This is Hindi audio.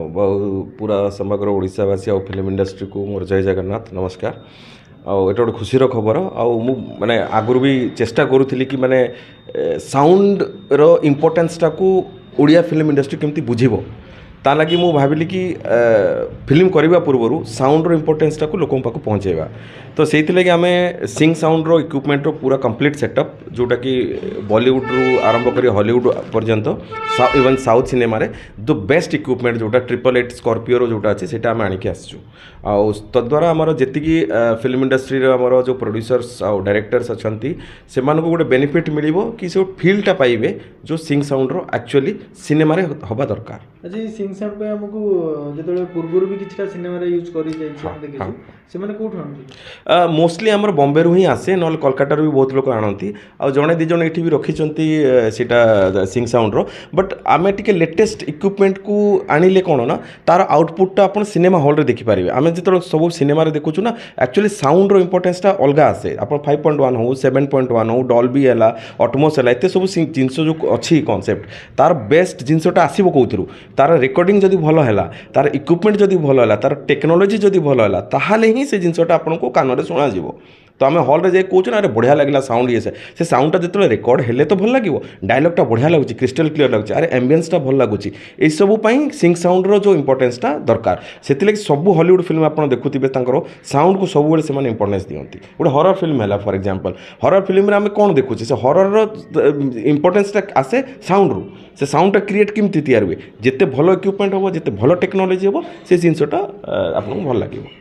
पूरा समग्र ओडावासी आउ फिल्म इंडस्ट्री को मोर जय जगन्नाथ नमस्कार। आउ एटा गोटे खुशीर खबर आउ मु माने आगुरी भी चेष्टा करूली कि माने साउंड रो इम्पोर्टेंसटा को ओडिया फिल्म इंडस्ट्री केमती बुझिबो ता लगी मु भाविली कि फिल्म करने पूर्व साउंड रो इम्पोर्टेंसटा को लोक पाक पहुँचेगा। तो से आम सिंग साउंड रो इक्विपमेंट रो पूरा कंप्लीट सेटअप जोटा कि बॉलीवुड रु आरंभ कर हॉलीवुड पर्यंत इवन साउथ सिनेमा रे द बेस्ट इक्विपमेंट जोटा 888 स्कॉर्पियो जोटा अच्छे से आम आणिक आसचु। तद्वारा आमर जी फिल्म इंडस्ट्री आमर जो प्रोड्यूसर्स आ डायरेक्टर्स अच्छा से गोटे बेनिफिट मिल कि से फिल्टा पाइबे जो सिंग साउंड रो एक्चुअली सिनेमा रे हवा दरकार। अच्छा सिंग साउंड पे हमको जो पूर्व भी किसी सिनेमा रे यूज करी जाय से माने कोठ आनती मोस्टली आमर बॉम्बे रु ही आसे न कोलकाता भी बहुत लोग आनती आ जड़े दी जन ये भी रखिंट सीटा सिंग साउंड रो बट आम टे लेटेस्ट इक्विपमेंट को आनिले कौन ना तार आउटपुटा आप सिनेमा हॉल रे देखिपारे आम जो सब सिनेमा देखु ना एक्चुअली साउंड रो इम्पोर्टेंसटा अलग आसे आप 5.1 हो 7.1 हो डॉल्बी है ऑटमोस है एत सब जिनस जो अच्छी कॉन्सेप्ट तार बेस्ट जिनसटा आसो कौन तार रेकर्डिंग जदि भल है तार इक्विपमेंट जदि भल है तार टेक्नोलोजी जदि भल है ताहले ही से जिनसटा आपको कान शुणा तो आम हल रे कौन अरे बढ़िया लगे साउंड ये से साउंडटा जो रेकर्ड हेले तो भल लगे डायलॉगटा बढ़िया लगुच क्रिस्टल क्लीयर लगुच अरे एम्बियंसटा भल लगुच सब सिंग साउंड रो जो इम्पोर्टेंसटा दरकार से सब हॉलीवुड फिल्म आप देखुथे साउंड को सब बड़े इंपोर्टेंस दिखती गोटे हरर फिल्म है फॉर एग्जांपल हरर फिल्म आम कौन देखुचे से हरर इम्पोर्टेंसटा आसे साउंड रू से साउंडटा क्रिएट केमती तैयार हुए जिते भल इक्विपमेंट हम जिते भल टेक्नोलोजी हम से जिनसटा आपको भल लगे।